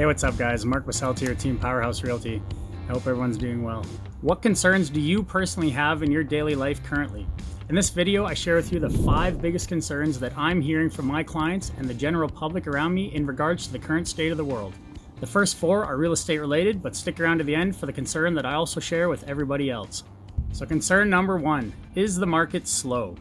Hey, what's up guys? Marc with here at Team Powerhouse Realty. I hope everyone's doing well. What concerns do you personally have in your daily life currently? In this video, I share with you the 5 biggest concerns that I'm hearing from my clients and the general public around me in regards to the current state of the world. The first 4 are real estate related, but stick around to the end for the concern that I also share with everybody else. So concern number 1, is the market slow?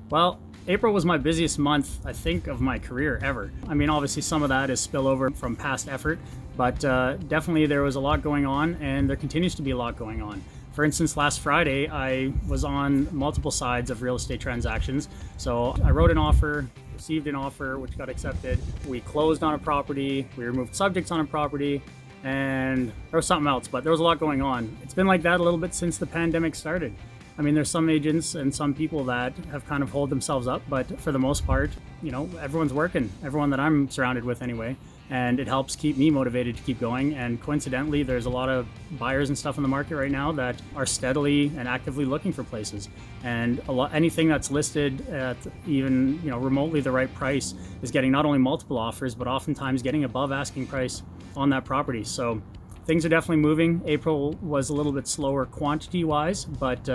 Well, April was my busiest month, I think, of my career ever. I mean, obviously some of that is spillover from past effort, but definitely there was a lot going on, and there continues to be a lot going on. For instance, last Friday, I was on multiple sides of real estate transactions. So I wrote an offer, received an offer, which got accepted. We closed on a property, we removed subjects on a property, and there was something else, but there was a lot going on. It's been like that a little bit since the pandemic started. I mean, there's some agents and some people that have kind of hold themselves up, but for the most part, you know, everyone's working, everyone that I'm surrounded with anyway, and it helps keep me motivated to keep going. And coincidentally, there's a lot of buyers and stuff in the market right now that are steadily and actively looking for places. And anything that's listed at even, you know, remotely the right price is getting not only multiple offers, but oftentimes getting above asking price on that property. So things are definitely moving. April was a little bit slower quantity-wise, but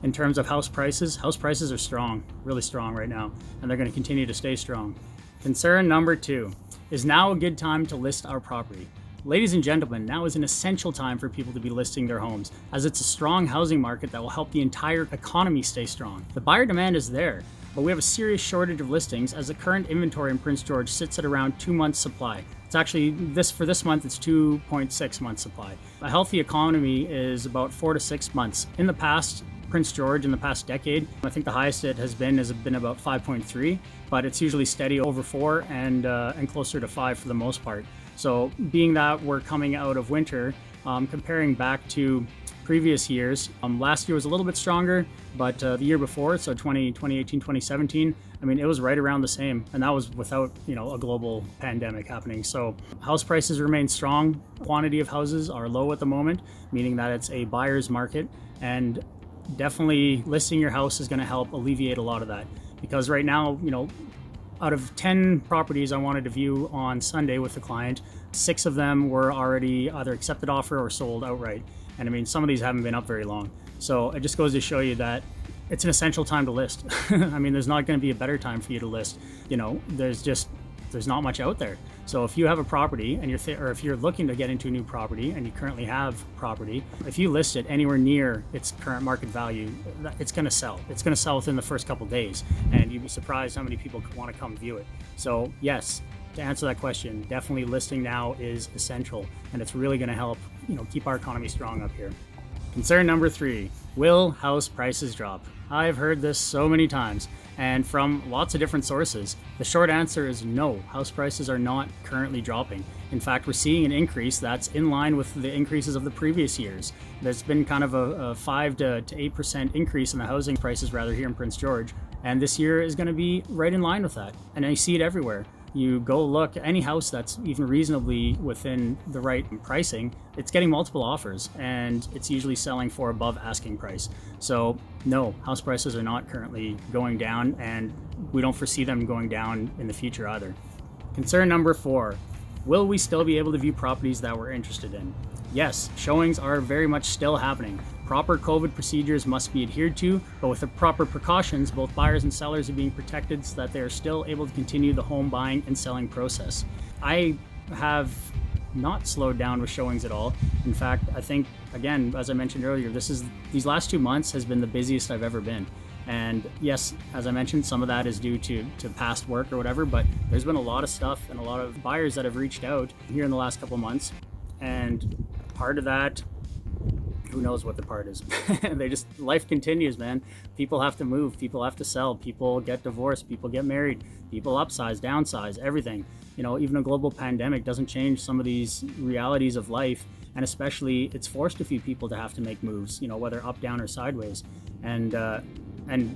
in terms of house prices are strong, really strong right now, and they're going to continue to stay strong. Concern number 2, is now a good time to list our property? Ladies and gentlemen, now is an essential time for people to be listing their homes, as it's a strong housing market that will help the entire economy stay strong. The buyer demand is there, but we have a serious shortage of listings as the current inventory in Prince George sits at around 2 months supply. It's actually, for this month, it's 2.6 months supply. A healthy economy is about 4 to 6 months. In the past, Prince George, in the past decade, I think the highest it has been about 5.3, but it's usually steady over 4 and closer to 5 for the most part. So being that we're coming out of winter, comparing back to previous years, last year was a little bit stronger, but the year before, so 2018, 2017, I mean, it was right around the same, and that was without, you know, a global pandemic happening. So house prices remain strong. Quantity of houses are low at the moment, meaning that it's a buyer's market, and definitely listing your house is going to help alleviate a lot of that. Because right now, you know, out of 10 properties I wanted to view on Sunday with the client, 6 of them were already either accepted offer or sold outright. And I mean, some of these haven't been up very long. So it just goes to show you that it's an essential time to list. I mean, there's not going to be a better time for you to list. You know, there's not much out there. So if you have a property and or if you're looking to get into a new property and you currently have property, if you list it anywhere near its current market value, it's going to sell. It's going to sell within the first couple of days, and you'd be surprised how many people want to come view it. So yes, to answer that question, definitely listing now is essential, and it's really going to help, you know, keep our economy strong up here. Concern number 3, will house prices drop? I've heard this so many times, and from lots of different sources. The short answer is no, house prices are not currently dropping. In fact, we're seeing an increase that's in line with the increases of the previous years. There's been kind of a 5 to 8% increase in the housing prices rather here in Prince George, and this year is going to be right in line with that. And I see it everywhere. You go look at any house that's even reasonably within the right pricing, it's getting multiple offers, and it's usually selling for above asking price. So no, house prices are not currently going down, and we don't foresee them going down in the future either. Concern number 4, will we still be able to view properties that we're interested in? Yes, showings are very much still happening. Proper COVID procedures must be adhered to, but with the proper precautions, both buyers and sellers are being protected so that they are still able to continue the home buying and selling process. I have not slowed down with showings at all. In fact, I think, again, as I mentioned earlier, these last 2 months has been the busiest I've ever been. And yes, as I mentioned, some of that is due to past work or whatever, but there's been a lot of stuff and a lot of buyers that have reached out here in the last couple months. And part of that, who knows what the part is. Life continues, man. People have to move, people have to sell, people get divorced, people get married, people upsize, downsize, everything. You know, even a global pandemic doesn't change some of these realities of life, and especially it's forced a few people to have to make moves, you know, whether up, down, or sideways. And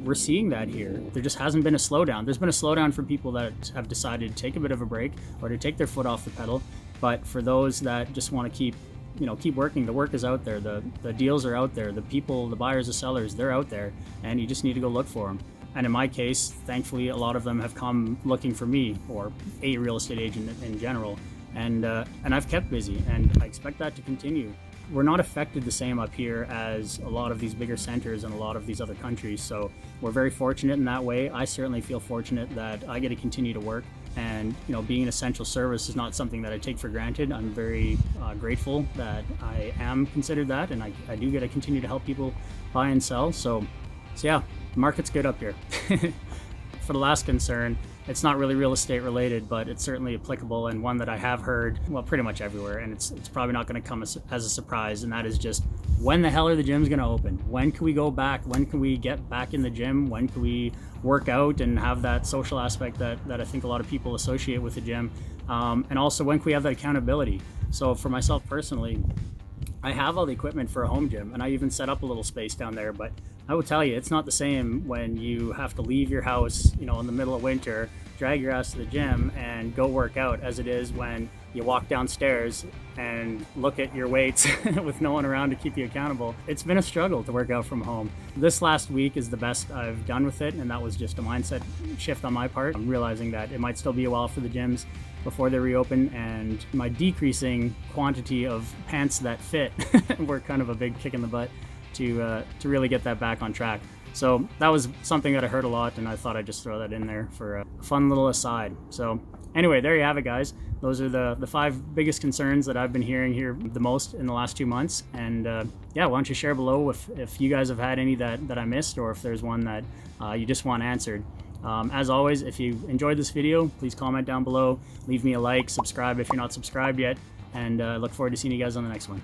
we're seeing that here. There just hasn't been a slowdown. There's been a slowdown for people that have decided to take a bit of a break or to take their foot off the pedal. But for those that just want to keep working, the work is out there, the deals are out there, the people, the buyers, the sellers, they're out there, and you just need to go look for them. And in my case, thankfully, a lot of them have come looking for me or a real estate agent in general. and I've kept busy, and I expect that to continue. We're not affected the same up here as a lot of these bigger centers and a lot of these other countries, so we're very fortunate in that way. I certainly feel fortunate that I get to continue to work, and being an essential service is not something that I take for granted. I'm very grateful that I am considered that, and I do get to continue to help people buy and sell. So yeah, the market's good up here. For the last concern, it's not really real estate related, but it's certainly applicable, and one that I have heard, well, pretty much everywhere, and it's probably not going to come as a surprise, and that is just, when the hell are the gyms going to open? When can we go back? When can we get back in the gym? When can we work out and have that social aspect that I think a lot of people associate with the gym? And also, when can we have that accountability? So for myself personally, I have all the equipment for a home gym, and I even set up a little space down there, but I will tell you, it's not the same when you have to leave your house, in the middle of winter, drag your ass to the gym and go work out, as it is when you walk downstairs and look at your weights with no one around to keep you accountable. It's been a struggle to work out from home. This last week is the best I've done with it, and that was just a mindset shift on my part. I'm realizing that it might still be a while for the gyms before they reopen, and my decreasing quantity of pants that fit were kind of a big kick in the butt to really get that back on track. So that was something that I heard a lot, and I thought I'd just throw that in there for a fun little aside. So anyway, there you have it, guys. Those are the 5 biggest concerns that I've been hearing here the most in the last 2 months. And yeah, why don't you share below if you guys have had any that I missed, or if there's one that you just want answered. As always, if you enjoyed this video, please comment down below, leave me a like, subscribe if you're not subscribed yet, and look forward to seeing you guys on the next one.